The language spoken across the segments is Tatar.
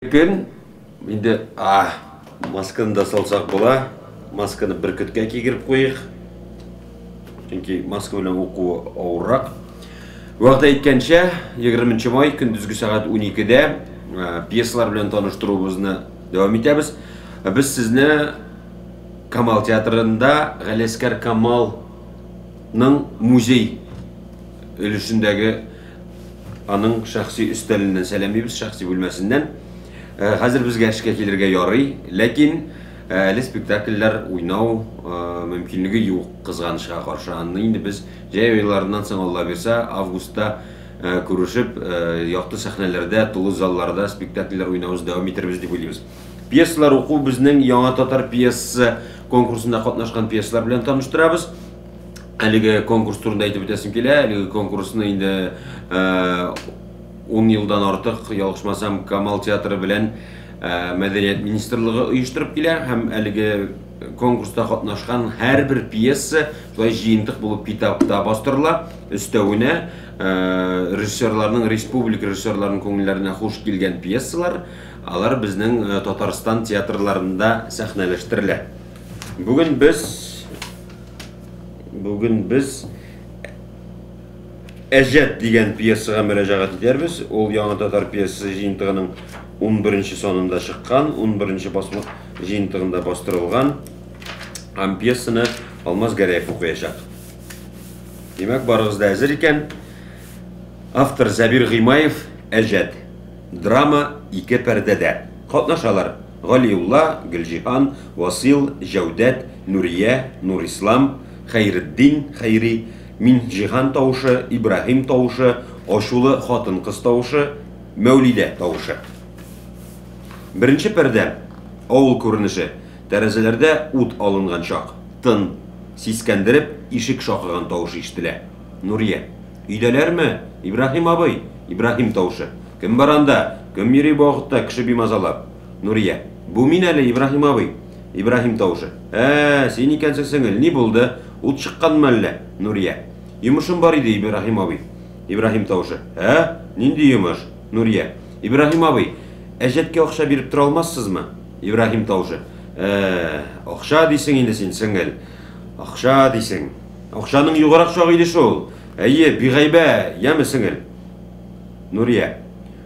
Күн, енді масканы да салсақ бола, масканы бір күтке кигіріп қойық. Çünkü маска білен оқуы ауыррақ. Уақыт айткенше, 20 май күндізгі сағат 12-де пьесалар білен таныштыруымызны давам етеміз. Біз сізні Камал театрында Ғалескер Камалның музей үлішіндегі аның шақси үстелінен сәлемейбіз, шақси бөлмесінен. Hazır bizge eşlik kelirge yarый, lekin әлі спектакльлер уйнау мөмкинлеге юк кызганычка каршы. Аны biz жай ойларынан соң Алла берсе, августта күрешеп, якты сәхнәләрдә, тулы залларда спектакльлер уйнауыбыз дәвам итәрбез дип уйлыйбыз. Пьесалар уку безнең яңа татар пьесасы конкурсында катнашкан пьесалар белән таныштырабыз. Әлеге конкурс турында әйтеп үтәсем килә. Әлеге конкурсны инде 10 yıldan artıq ялгышмасам Камал театры белән Мәдәният министрлыгы оештырып килә һәм әлеге конкурста катнашкан һәрбер пьеса шулай җыентык булып китапта бастырыла. Өстәвенә режиссерларның, республика режиссерларының күңелләренә хуш килгән пьесалар, алар безнең Татарстан театрларында сәхнәләштерелә. Бүген без Әжет деген пьесаға мөрәҗәгать итәрбез. Ул яңа татар пьесасы җыентыгының 11-нче сонында чыккан, 11-нче басма җыентыгында бастырылган. Һәм пьесаны Алмаз Гәрәев укыячак. Димәк, барыгыз да әзер икән. Автор Забир Гыймаев, Әжет. Драма 2 пәрдәдә. Катнашалар: Галиулла, Гөлҗиһан, Васил, Җәүдәт, Нурия, Нурислам, Хәйретдин, Хәйри, Минҗиһан тавышы, Ибраһим тавышы, Ашулы хатын-кыз тавышы, Мәүлидә тавышы. Беренче пәрдә авыл күренеше. Тәрәзәләрдә ут алынган чак. Тын, сискәндереп, ишек шакыган тавыш ишетелә. Нурия: Өйдәләрме? Ибраһим абый. Ибраһим тавышы: Кем бар анда? Кем йөри вакытта кеше бимазалап? Нурия: Бу мин әле, Ибраһим абый. Ибраһим тавышы: Син икәнсең сеңел, ни булды? Ут чыкканмы әллә? Нурия: Йомышым бар иде, Ибраһим абый. Ибраһим тавышы: Нинди йомыш? Нурия: Ибраһим абый, әҗәткә акча биреп тора алмассызмы? Ибраһим тавышы: Акча дисең инде син сеңел. Акча дисең. Акчаның югарак чагы иде шул. Әйе, бигайбә, яме сеңел. Нурия: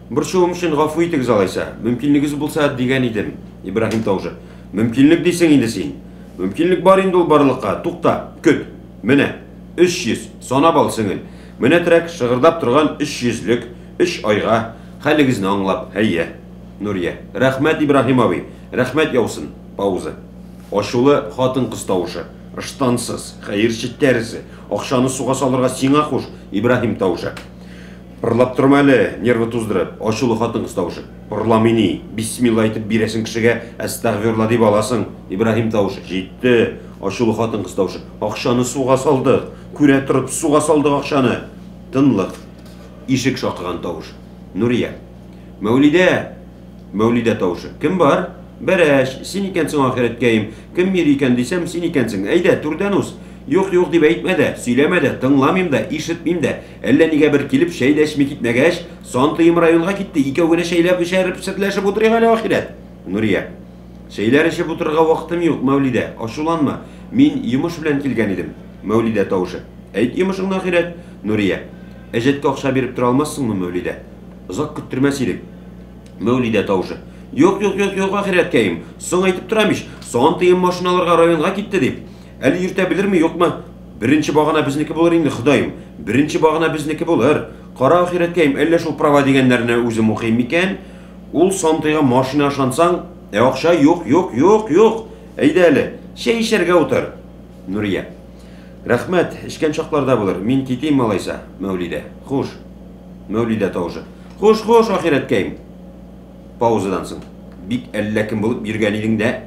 Борчуым өчен гафу итегез алайса, мөмкинлегегез булса дигән идем. Ибраһим тавышы: Мөмкинлек дисең инде син. Мөмкинлек бар инде ул барлыкка. Тукта, көт. Менә 300 санап ал сеңел. Менә трәк шыгырдап торган 300лек 3 айга. Хәлегезне аңлап, әйе. Нурия: Рәхмәт, Ибраһим абый. Рәхмәт яусын. Пауза. Ашулы хатын-кыз тавышы. Ыштансыз, хәерче тәресе. Акчаны суга салырга сиңа хуш. Ибраһим тавышы: Пырлап торма әле, нервы туздырып. Ашулы хатын-кыз тавышы: Пырламыни, бисмилла әйтеп бирәсең кешегә, әстәгъфирулла дип аласың. Ибраһим тавышы: Җитте. Ашулы хатын-кыз тавышы: Акчаны суга салдык. Күрә торып суга салдык акчаны. Тынлык. Ишек шакыган тавыш. Нурия: Мәүлидә тавышы: Кем бар? Бәрәш, син икәнсең ахирәткәем. Кем йөри икән дисәм, син икәнсең. Әйдә, түрдән уз. Юк дип әйтмә дә, сөйләмә дә, тыңламыйм да, ишетмим дә. Әллә нигә бер килеп шәйләшми китмәгәч, Сантыйм районга китте. Икәү генә шәйләп эшәреп серләшеп утырыйк әле ахирәт. Нурия: Шәйләр эшеп утырырга вакытым юк, Мәүлидә. Ашуланма. Мин йомыш белән килгән идем. Мәүлидә тавышы: Әйт йомышыңны ахирәт. Нурия: Әҗәткә акча биреп тора алмассыңмы, Мәүлидә? Озак көттермәс идек. Мәүлидә тавышы: Юк, ахирәткәем. Соң әйтеп торам ич, Сантыйм машиналарга районга китте дип. Әле йөртә белерме, юкмы? Беренче багана безнеке булыр инде, Ходаем. Беренче багана безнеке булыр. Кара ахирәткәем, әллә шул права дигәннәрне үзем укыйм микән? Ул Сантыйга машина ышансаң, акча юк. Әйдә әле, чәй эчәргә утыр. Нурия: Рәхмәт, эчкән чакларда булыр. Мин китим алайса. Мәүлидә: Хуш. Мәүлидә тавышы: Хуш, ахирәткәем. Паузадан соң: Бик әллә кем булып йөргән идең дә.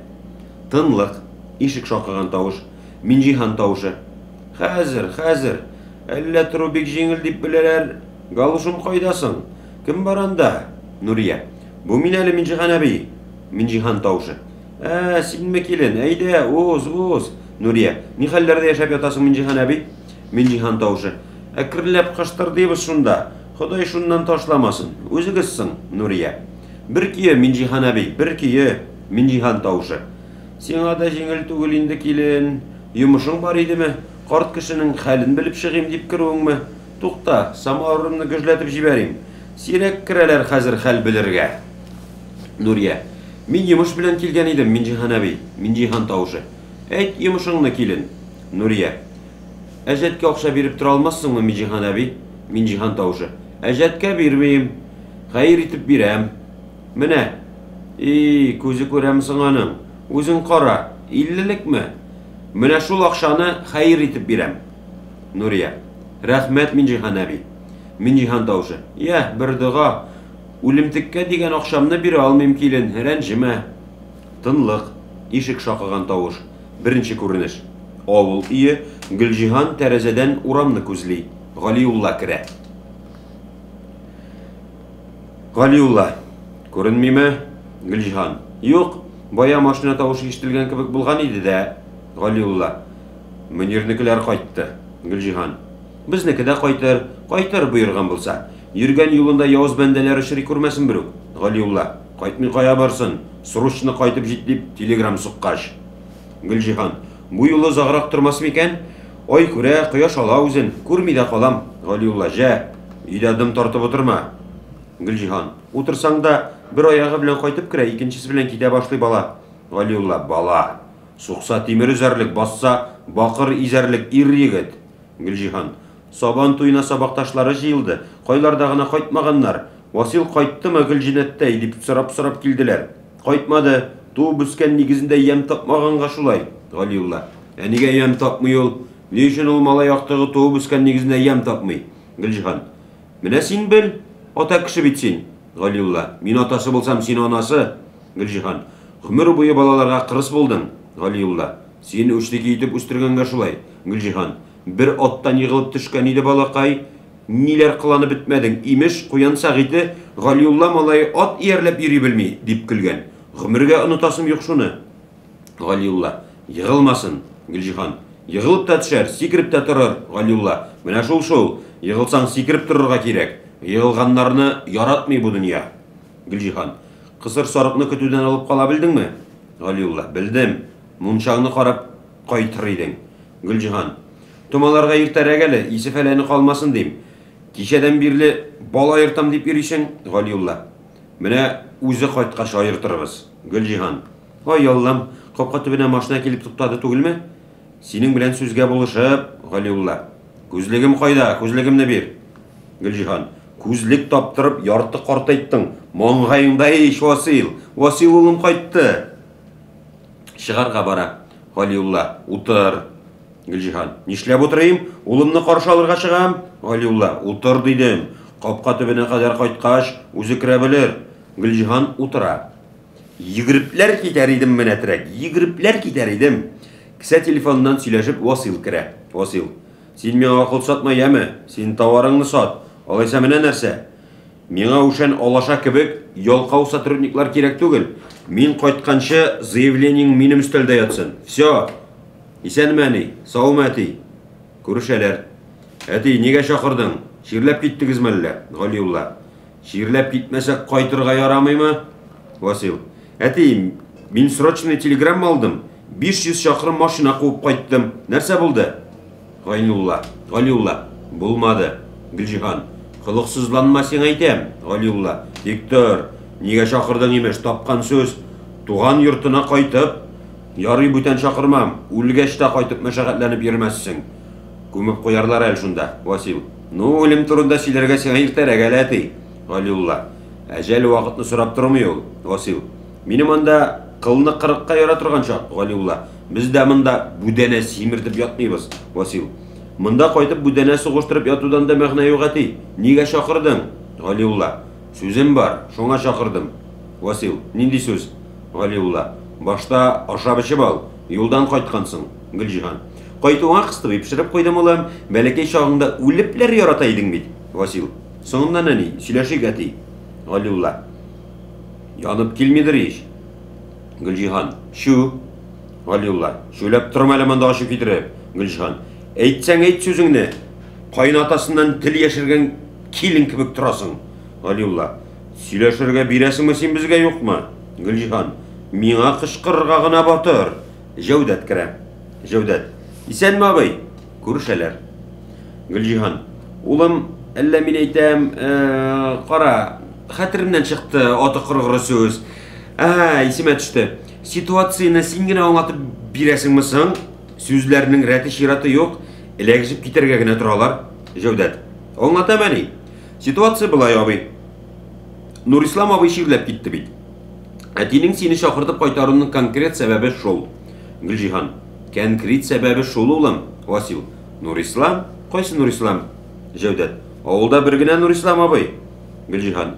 Тынлык. Ишек шакыган тавыш. Минҗиһан тавышы: Хәзер. Әллә тору бик җиңел дип беләләр. Галушым кайдасың? Кем бар анда? Нурия: Бу мин әле, Минҗиһан әби. Минҗиһан тавышы: Синме килен? Әйдә, уз. Нурия: Ни хәлләрдә яшәп ятасың, Минҗиһан әби? Минҗиһан тавышы: Әкренләп кыштырдыйбыз шунда. Ходай шуннан ташламасын. Үзегезсең. Нурия: Bir кие Минжихан әбей, bir кие Минжихан таушы. Сиңа да жеңіл түгел инде килен, йомышың бар идеме? Карт кешенең хәлен белеп чыгыйм дип кирүеңме? Тукта, самавырымны гөжләтеп җибәрим. Сирәк керәләр хәзер хәл белергә. Нурия, мин йомыш белән килгән идем, Минжихан әбей, Минжихан таушы. Әйт йомышыңны килен. Нурия, әҗәткә акча биреп тора алмассыңмы, Минжихан әбей? Минжихан таушы. Әҗәткә бирмим, хәйр итеп бирәм. Менә, күзе күрәмсең аның. Үзең кара, 50-лекме? Менә шул акчаны хәйр итеп бирәм. Нурия, рәхмәт, Минжихан әбей. Минжихан таушы. Я, бер дога. Үлемтеккә дигән акчамны бирә алмыйм килен, рәнҗемә. Тынлык, ишек шакыган тавыш. Беренче күренеш. Авыл ие, Гөлҗиһан тәрәзәдән урамны күзли. Галиулла керә. Галиулла, күренмиме? Гөлҗиһан. Юк, бая машина тавышы ишетелгән кебек булган иде дә. Галиулла. Мөнирнекеләр кайтты. Гөлҗиһан. Безнеке дә кайтыр, кайтыр буйырган булса. Йөргән юлында явыз бәндәләре шри күрмәсен берүк. Галиулла. Кайтмый кая барсын? Срочно кайтып җит дип телеграм суккач. Гөлҗиһан. Бу юлы озаграк тормас микән? Ай күрә, кояш ала үзен, күрми дә калам. Галиулла. Җә, өйдә дым тартып утырма. Гөлҗиһан. Утырсаң да бер аягы белән кайтып керә, икенчесе белән китә башлый бала. Галиулла. Бала. Сукса тимер үзәрлек, басса бакыр изәрлек ир егет. Гөлҗиһан. Сабан туена сабакташлары җыелды. Кайларда гына кайтмаганнар. Васил кайттымы Гөлҗинәттәй дип сорап килделәр. Кайтмады. Туып үскән нигезендә ям тапмаганга шулай. Галиулла. Нигә ям тапмый ул? Ни өчен ул малай яктыгы туып үскән нигезендә ям тапмый? Гөлҗиһан. Менә син бел, ата кеше бит син. Галиулла. Мин атасы булсам, син анасы. Гөлҗиһан. Гомер буе балаларга кырыс булдың. Галиулла. Син үчтеге итеп үстергәнгә шулай. Гөлҗиһан. Bir oттан yığılıp düşkən idi balakay, ниләр кыланып бетмәдең, имеш, куян сагыйты, Галиулла малай ат иярләп йөри белми, дип көлгән. Гомергә онытасым юк шуны. Галиулла, йыгылмасын. Гөлҗиһан, йыгылып та төшәр, сикереп тә торыр. Галиулла, менә шул, йыгылсаң сикереп торырга кирәк. Йыгылганнарны яратмый бу дөнья. Гөлҗиһан, кысыр сарыкны көтүдән алып кала белдеңме? Галиулла, белдем. Мунчаңны карап кайтыр идең. Гөлҗиһан, Томаларга иртәрәк әле, исе-фәләне калмасын дим. Кичәдән бирле бала йыртам дип йөрисең, Галиулла. Менә үзе кайткач айыртырбыз. Гөлҗиһан. Ай Аллам, капка төбенә машина килеп туктады түгелме? Синең белән сүзгә булышып, Галиулла. Күзлегем кайда? Күзлегемне бир. Гөлҗиһан. Күзлек таптырып ярты картайттың. Маңгайыңда иш Васил. Васил улым кайтты. Чыгарга бара. Галиулла. Утыр. Гөлҗиһан. Нишләп утырыйм? Улымны каршы алырга чыгам. Галиулла. Утыр дидем. Капка төбенә кадәр кайткач, үзе керә белер. Гөлҗиһан утыра. Йөгерепләр китәр идем менә трәк. Йөгерепләр китәр идем. Кесә телефоннан сөйләшеп Васил керә. Васил. Син миңа акыл сатма яме? Син товарыңны сат. Алайса менә нәрсә? Миңа ушан алаша кебек ялкау сотрудниклар кирәк түгел. Мин кайтканчы заявлениең минем өстәлдә ятсын. Всё. Исәнме әни? Саумы әти? Күрешәләр. Әти, нигә чакырдың? Ширләп киттегезме әллә? Галиулла. Ширләп китмәсәк кайтырга ярамыймы? Васил. Әти, мин срочный телеграмма алдым. 500 чакрым машина куып кайттым. Нәрсә булды? Галиулла. Галиулла. Булмады. Гөлҗиһан. Кылыксызланма син әйтәм. Галиулла. Тик тор. Нигә чакырдың имеш? Тапкан сүз. Туган йортына кайтып, ярый бүтән чакырмам. Үлгәч тә кайтып мәшәкатьләнеп йөрмәссең. Күмеп куярлар әле шунда. Васил. Ну, үлем турында сөйләргә сиңа иртәрәк әле әти. Галиулла. Әҗәл вакытны сорап тормый ул. Васил. Минем анда кылны 40-ка яра торган чак. Галиулла. Без дә монда бүдәнә симертеп ятмыйбыз. Васил. Монда кайтып бүдәнә сугыштырып ятудан да мәгънә юк әти. Нигә чакырдың? Галиулла. Сүзем бар, шуңа чакырдым. Васил. Нинди сүз? Галиулла. Башта ашап эчеп ал. Юлдан кайткансың. Гөлҗиһан. Кайтуңа кыстырып пешереп куйдым улым. Бәләкәй чагыңда үлепләр ярата идең бит. Васил. Соңыннан әни, сөйләшик әти. Галиулла. Янып килмидер ич. Гөлҗиһан. Шу. Галиулла. Шулап торма әле монда ашып китереп. Гөлҗиһан. Әйтсәң әйт сүзеңне. Кайнатасыннан тил яшергән килен кебек торасың. Галиулла. Сөйләшергә бирәсеңме син безгә юкмы? Гөлҗиһан, миңа кычкырырга гына батыр. Җәүдәт керә. Җәүдәт, исәнме абый? Күрешәләр. Гөлҗиһан, улым, әллә мин әйтәм, кара, хәтеремнән чыкты аты кыргыры сүз. Исемә төште. Ситуацияны син генә аңлатып бирәсеңме соң? Сүзләрнең рәте чираты юк, эләгешеп китәргә генә торалар. Җәүдәт, аңлатам әни. Ситуация булай, абый. Нурислам абый ширләп китте бит. Әтинең сине чакыртып кайтаруның конкрет сәбәбе шул. Гөлҗиһан, конкрет сәбәбе шул, улым. Васил, Нурислам? Кайсы Нурислам? Җәүдәт, авылда бер генә Нурислам абый. Гөлҗиһан,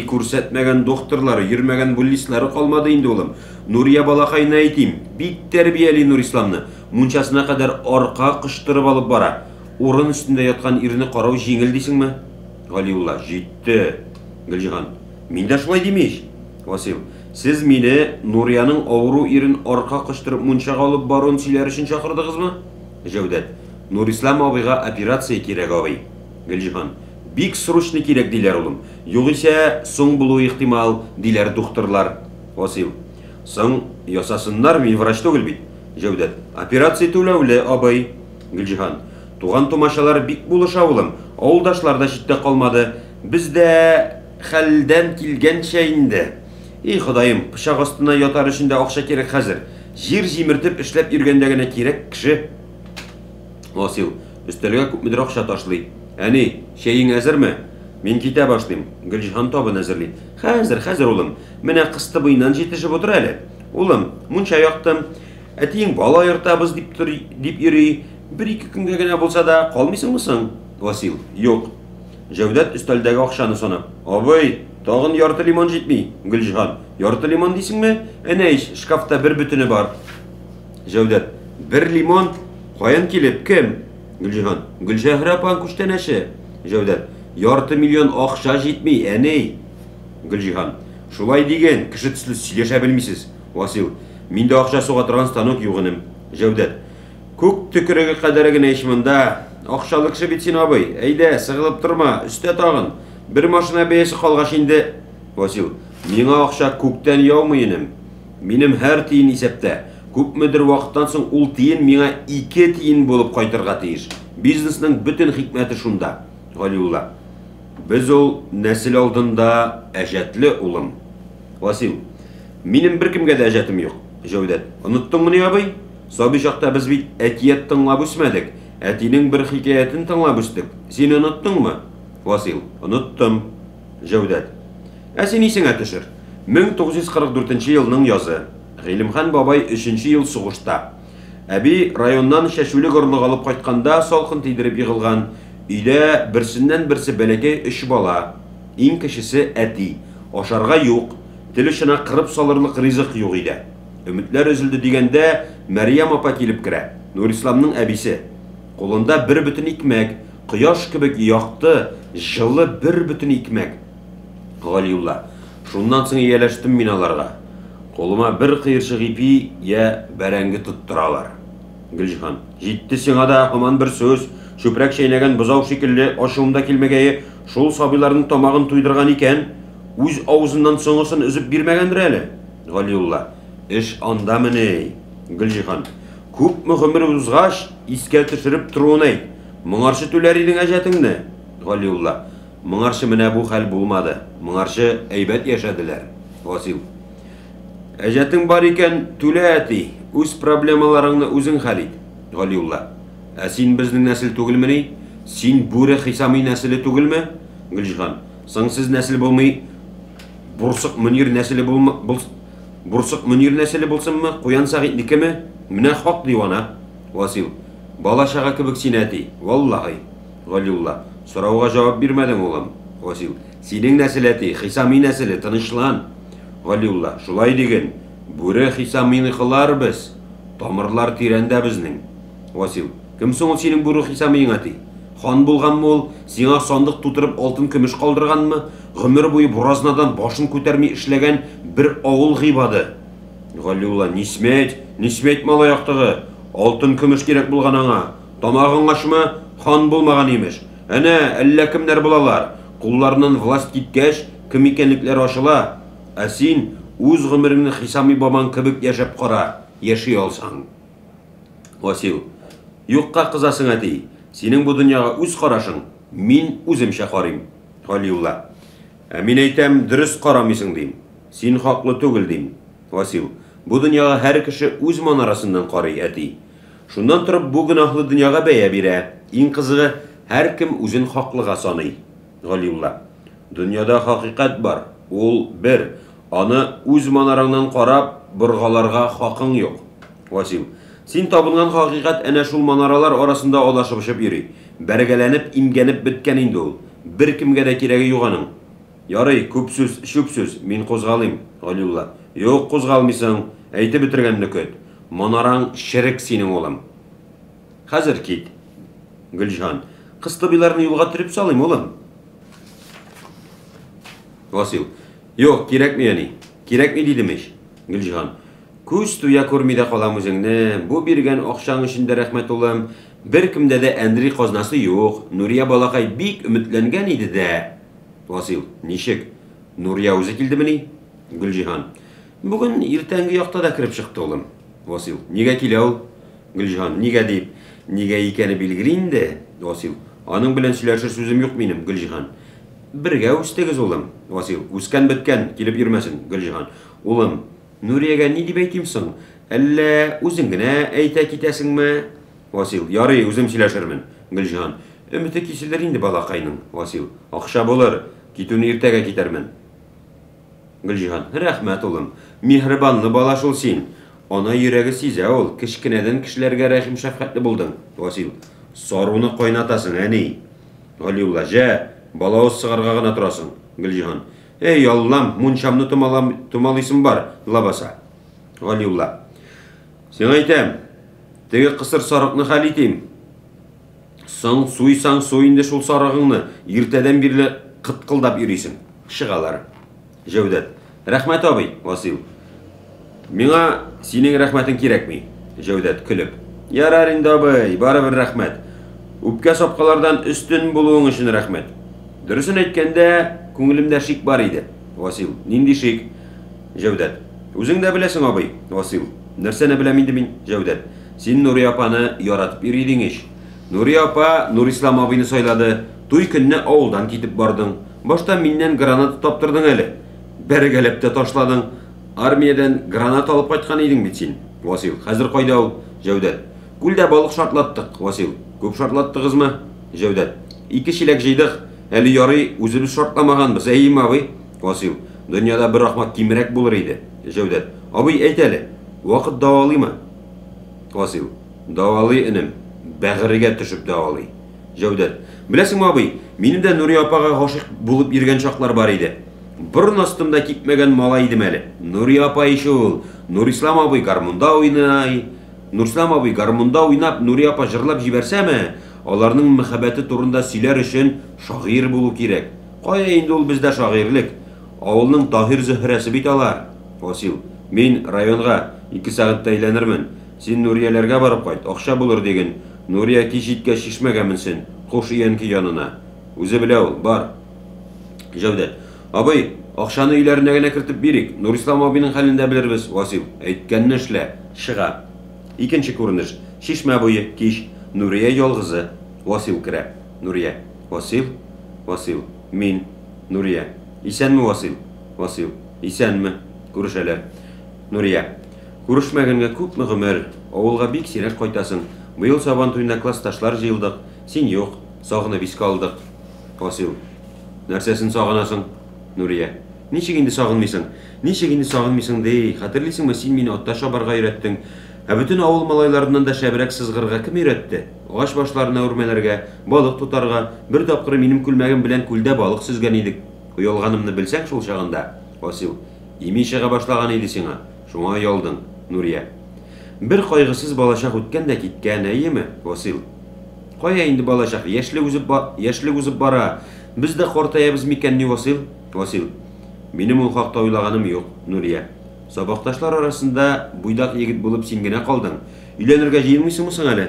күрсәтмәгән докторлары, йөрмәгән буллислары калмады инде, улым. Нурия балакайны әйтим, бик тәрбияли Нурисламны. Мунчасына кадәр арка кыштырып алып бара. Урын өстендә яткан ирне карау җиңел дисеңме? Галиулла, җитте. Гөлҗиһан, мин дә шулай димиш. Васил, сез мине Нурияның авыру ирен арка кыштырып мунчага алып баруын сөйләр өчен чакырдыгызмы? Җәүдәт, Нурислам абыйга операция кирәк, абый. Гөлҗиһан, бик срочный кирәк диләр, улым. Югыйсә соң булуы ихтимал диләр докторлар. Васил, соң ясасыннар, мин врач түгел бит. Җәүдәт, операция түләүле, абый. Гөлҗиһан, туган тумашалар бик булыша, улым. Авылдашлар да читтә калмады. Бездә хәлдән килгәнчә инде. Ходаем, пычак астына ятар өчен дә акча кирәк хәзер. Җир җимертеп эшләп йөргәндә генә кирәк кеше. Васил, өстәлгә күпмедер акча ташлый. Әни, чәең әзерме? Мин китә башлыйм. Гөлҗиһан табын әзерли. Хәзер, улым. Менә кысты буеннан җитешеп утыр әле. Улым, мунча яктым. Әтиң бала йортабыз дип йөри. Бер-ике көнгә генә булса да калмыйсыңмы соң? Васил, юк. Җәүдәт өстәлдәге акчаны санап. Абый, тагын ярты лимон җитми. Гөлҗиһан, ярты лимон дисеңме? Әнә иш, шкафта бер бүтене бар. Җәүдәт, бер лимон каян килеп, кем? Гөлҗиһан, Гөлҗәһрә апаң күчтәнәше. Җәүдәт, ярты миллион акча җитми, әни. Гөлҗиһан, шулай дигән, кеше төсле сөйләшә белмисез. Васил, миндә акча суга торган станок юк инем. Җәүдәт, күк төкереге кадәр генә иш монда. Акчалы кеше бит син, абый. Әйдә, сыгылып торма, өстә тагын. Бер машина бәясе калгач инде. Васил, миңа акча күктән яумый инем. Минем һәр тиен исәптә. Күпмедер вакыттан соң ул тиен миңа 2 тиен булып кайтырга тиеш. Бизнесның бөтен хикмәте шунда. Галиулла, без ул нәсел алдында әҗәтле, улым. Васил, минем беркемгә дә әҗәтем юк. Җәүдәт, оныттыңмы ни, абый? Сабый чакта без бит әкият тыңлап үсмәдек. Әтинең бер хикәятен тыңлап үстек. Син оныттыңмы? Васил, оныттым. Җәүдәт, син исеңә төшер. 1944 елның язы. Гыйлемхан бабай 3нче ел сугышта. Әби районнан шәшүлек орлык алып кайтканда салкын тидереп егылган. Өйдә берсеннән берсе бәләкәй 3 бала. Иң кечесе әти. Ашарга юк. Тел очына кырып салырлык ризык юк иде. Өметләр өзелде дигәндә Мәрьям апа килеп керә. Нурисламның әбисе. Кулында бер бүтән икмәк, кояш кебек якты, җылы бер бүтән икмәк. Галиулла, шуннан соң ияләштем мин аларга. Колыма бер кыерчык ипи я бәрәңге тоттыралар. Гөлҗиһан, җитте сиңа да һаман бер сүз, чүпрәк чәйнәгән бозау шикелле ашуымда килмәгәе, шул сабыйларның тамагын туйдырган икән, үз авызыннан соңгысын үзеп бирмәгәндер әле. Галиулла, эш андамыни. Гөлҗиһан, күп мөһимер узгач, искә төшереп торуын әйт. Моңарчы түләр идең әҗәтеңне. Галиулла, моңарчы менә бу хәл булмады. Моңарчы әйбәт яшәделәр. Васил, әҗәтең бар икән, түлә әти. Үз проблемаларыңны үзең хәл ит. Галиулла, син безнең нәсел түгелмени? Син бүре Хисами нәселе түгелме? Гөлҗиһан, соң сез нәсел булмый, Бурсык Мөнир нәселе булсынмы? Куян Сәгыйтникеме? Менә хак дивана. Васил, бала чага кебек син әти. Валлаһи. Галиулла, сорауга җавап бирмәдең, улым. Васил, синең нәсел әти, Хисами нәселе, тынычлан. Галиулла, шулай диген, бүре Хисамины кылар без. Тамырлар тирәндә безнең. Васил, кем соң ул синең бүре Хисамиң әти? Хан булганмы ул, сиңа сандык тутырып алтын көмеш калдырганмы? Гомер буе буразнадан башын күтәрми эшләгән бер авыл гыйбады. Галиулла, нисмәйт малай яктыгы. Алтын көмеш кирәк булган аңа. Тамагың ачмы? Хан булмаган имеш. Әнә, әллә кемнәр булалар. Кулларыннан власть киткәч, кім екенліктері ашыла, ә сен өз ғұмырыңны Хисами бабаң кебек яшап қара, яши алсаң. Васил: юққа қызасың әти, сенің бұл дүнияға өз қарашың, мен өзімше қарайым. Халиулла: мен әйтәм, дұрыс қарамайсың дейм, сен хақлы түгел дейм. Васил: бұл дүнияға әр кіші өз манарасынан қарай әти. Шундан тұрып, бұл гүнахлы дүнияға бәя бирә. Ең қызығы, әр кім өзін хақлыға саный. Халиулла: дүнияда хақиқат бар, ол бір, аны өз манараңнан қарап, бұрғаларға хақың жоқ. Васил: сен табынған хақиқат әнә шул манаралар арасында алашып-шып йөри. Бәргәләнеп, имгәнеп беткән инде ул. Бір кемгә дә кирәге юк аның. Ярый, күп сүз, шүп сүз, мин кузгалыйм. Халиулла: юк, кузгалмыйсың, әйтеп бетергәнне көт. Манараң ширек синең улым. Хәзер кит. Гөлҗан: кыстыбыйларны юлга төреп салыйм улым. Васил: юк, кирәкми әни. Кирәкми дидемеш. Гөлҗан: күз туя күрми дә калам үзеңне. Бу биргән акчаң өчен дә рәхмәт улым. Бер кемдә дә әндри казнасы юк. Нурия балакай бик өметләнгән иде дә. Васил: ничек? Нурия үзе килдемени? Гөлҗан: бүген иртәнге якта да кирип чыкты улым. Васил: нигә килә ул? Гөлҗан: нигә дип? Нигә икәне билгеле инде. Васил: аның белән сөйләшер сүзем юк минем. Гөлҗан: бергә үстегез улым. Васил: үскән беткән, килеп йөрмәсен. Гөлҗан: улым, Нуриягә ни дип әйтим соң? Әллә үзең генә әйтә китәсеңме? Васил: ярый, үзем сөйләшермен. Гөлҗан: өмете киселер инде балакайның. Васил: акча булыр, китүне иртәгә китәрмен. Гөлҗан: рәхмәт улым, миһрибанлы бала шул син. Ана йөрәге сизә ул, кечкенәдән кешеләргә рәхим шәфкатьле булдың. Васил: саруны кайнатасың әни. Галиулла: җә, балавыз сыгарга гына торасың. Гөлҗан: эй Аллам, мунчамны томалыйсың бар, лабаса. Галиулла: сен әйтәм, теге кысыр сарыкны хәл итим. Соң суйсаң суйынды шул сарыгыңны, иртәдән бирле кыткылдап йөрисең. Чыгалар. Җәүдәт: рәхмәт абый. Васил: миңа синең рәхмәтең кирәкми. Җәүдәт көлеп: ярар инде абый, барыбер рәхмәт. Үпкә сапкалардан өстен булуың өчен рәхмәт. Дөресен әйткәндә, күңелемдә шик бар иде. Васил: нинди шик? Җәүдәт: үзең дә беләсең абый. Васил: нәрсәне беләм инде мин? Җәүдәт: син Нурия апаны яратып йөридең ич. Нурия апа Нурислам абыйны сайлады. Туй көнне авылдан китеп бардың. Башта миннән гранат таптырдың әле. Бәргәләп тә ташладың. Армиядан гранат алып кайткан идең бит син. Васил: хәзер кайда ул? Җәүдәт: күлдә балык шартлаттык. Васил: күп шартлаттыгызмы? Җәүдәт: 2 чиләк җыйдык. Әле ярый, үзебез шартламаганбыз, әйеме абый? Васил: дөньяда бер ахмак кимрәк булыр иде. Җәүдәт: абый, әйт әле, вакыт давалыймы? Васил: давалый инем, бәгырегә төшеп давалый. Җәүдәт: беләсеңме абый, минем дә Нурия апага гашыйк булып йөргән чаклар бар иде. Борын астымда кипмәгән малай идем әле. Нурия апа ише ул. Нурислам абый гармунда уйнай. Нурислам абый гармунда уйнап, Нурия апа җырлап җибәрсәме, аларның мәхәббәте турында сөйләр өчен шагыйрь булу кирәк. Кая инде ул бездә шагыйрьлек? Авылның Таһир Зөһрәсе бит алар. Васил: мин районга 2 сәгатьтә әйләнермен. Син Нурияләргә барып кайт, акча булыр диген. Нурия кич җиткәч чишмәгә менсен, хуш иянки янына. Үзе белә ул, бар. Җәүдәт: абый, акчаны өйләренә генә кертеп бирик. Нурислам абыйның хәлен дә белербез. Васил: әйткәнне эшлә, чыга. Икенче күренеш: чишмә буе, кич. Нурия ялгызы. Васил керә. Нурия: Васил? Васил: мин. Нурия: исәнме Васил? Васил: исәнме? Күрешәләр. Нурия: күрешмәгәнгә күпме гомер, авылга бик сирәк кайтасың. Быел сабан туена классташлар җыелдык. Син юк, сагынып искә алдык. Васил: нәрсәсен сагынасың? Нурия: ничек инде сагынмыйсың? Ничек инде сагынмыйсың ди? Хәтерлисеңме, син мине атта шабарга өйрәттең. Ә бөтен авыл малайларыннан да шәбрәк сызгырга кем өйрәтте? Агач башларына үрмәләргә, балык тутарга. Бер тапкыр минем күлмәгем белән күлдә балык сөзгән идек. Уялганымны белсәң шул чагында. Васил: ими чыга башлаган иде сиңа. Шуңа ялдың. Нурия: бер кайгысыз балачак үткән дә киткән, әйеме? Васил: кая инде балачак, яшьлек үзеп бара. Без дә картаябыз микән ни, Васил? Васил: минем ул хакта уйлаганым юк. Нурия: сабакташлар арасында буйдак егет булып син генә калдың. Өйләнергә җыенмыйсыңмы соң әле?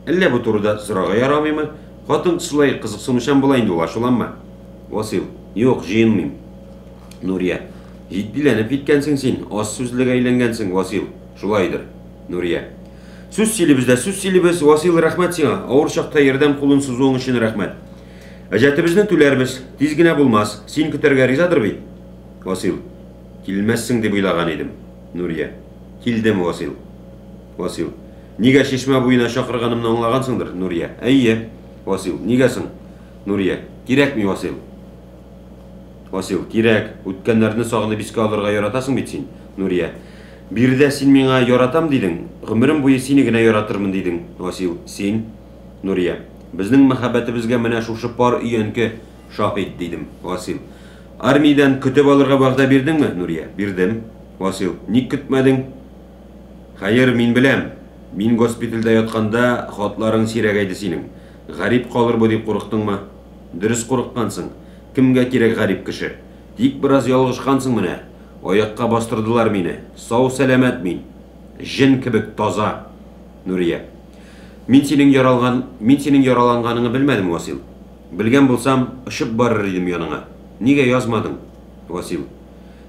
Әллә бу турыда сорарга ярамыймы? Хатын шулай кызыксынучан була инде ул, шуламмы? Васил. Yok, жиынмыйм. Нурия. Жетпиленіп кеткенсің сен, аз сөзлігі айленгенсің, Васил. Шулайдыр. Нурия. Сөз сөйлебіз, Васил, рахмет сиңа. Ауыр шақта ердем құлын сызуың үшін рахмет. Әжәтібізді түләрбіз, тезгіне болмас. Сен күтерге ризадыр бейт? Васил. Келмәссің деп ойлаған едім. Нурия. Келдім, Васил. Васил. Неге шешме бойына шақырғанымны аңлағансыңдыр, Нурия? Әйе. Васил. Негесің? Нурия. Керек ми, Васил? Васил. Керек. Өткенлерді сағыны біске алырға яратасың бит сен, Нурия. Бірде сен меңа яратам дейдің, ғымырым бойы сені гіне яратырмын дейдің, Васил. Сен? Нурия. Біздің махаббатыбызға міне шушы пар үйенкі шахид дейдім, Васил. Армиядан күтіп алырға бағда бердің ме, Нурия? Бердім. Васил. Ник күтмәдің? Хайыр, мен білем. Мен госпитальда ятқанда хатларың сирәгәйді сенің. Ғарип қалыр бұ деп қорықтың ма? Дұрыс қорыққансың. Кімге керек ғарип кіші? Тек біраз ялғышқансың міне. Аяққа бастырдылар мені. Сау сәлемет мен. Жін кібік таза. Нурия. Мен сенің яраланғаныңы білмәдім, Васил. Білген болсам, ұшып барыр едім яныңа. Неге язмадың? Васил.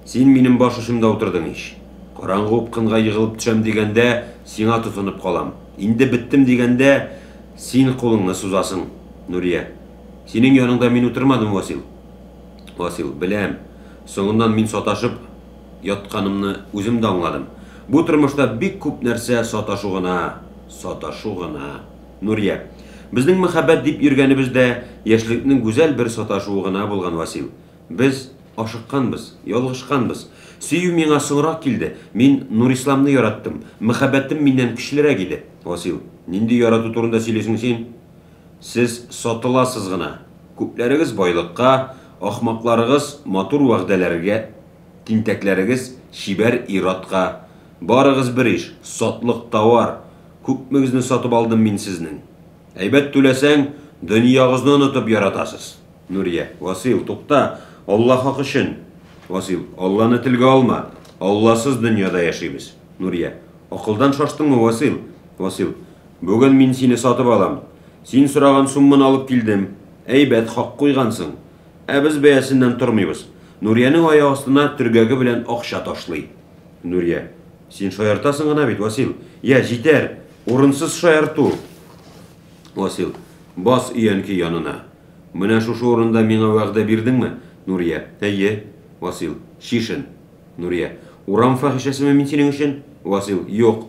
Сен менің баш ұшымда отырдың еш. Қараңғы опқынға йығылып түшем дегенде, сеңа тұтынып қалам. Енді біттім дегенде, сен қолыңны сузасың. Нурия. Сенің яныңда мен отырмадым, Васил. Васил. Білем. Соңынан мен саташып, ятқанымны өзімді аңладым. Бұл тұрмышта бек көп нәрсе саташу ғына. Нурия. Біздің махаббат деп үргенімізде яшіліктің güzel бір саташу ғына болған, Васил. Біз ашыққанбыз, ялғышқанбыз. Сүйу меңа соңырақ келді. Мен Нурисламны яраттым. Махаббаттым менен кішілерек еді. Васил. Ненде ярату турында сөйлесің сен? Сіз сатыласыз ғына. Көплеріңіз байлыққа, ақмақларыңыз матур вағдаларға, тинтәкләріңіз шибәр иратқа. Барығыз бір еш, сатлық тауар. Көпмігізні сатып алдым мен сізнің. Әйбәт төлесәң, дүнияғызны ұнытып яратасыз. Нурия. Васил, тоқта, Аллах хақ үшін. Васил. Алланы тілге алма. Алласыз дүнияда яшаймыз. Нурия. Ақылдан шаштың мы, Васил? Васил. Бүгін мен сені сатып алам. Сен сұраған суммын алып келдім. Әйбәт хақ қойғансың. Біз бәясінен тұрмайбыз. Нурияның аяқ астына түргегі білен ақша ташлай. Нурия. Сен шайыртасың ғана бит, Васил. Жетер. Орынсыз шайырту. Васил. Бас үйенкі янына. Міне шушы орында меңа вағда бердің ме? Нурия. Әйе. Васил. Шишін. Нурия. Урам фахишасы мен сенің үшін? Васил. Йоқ.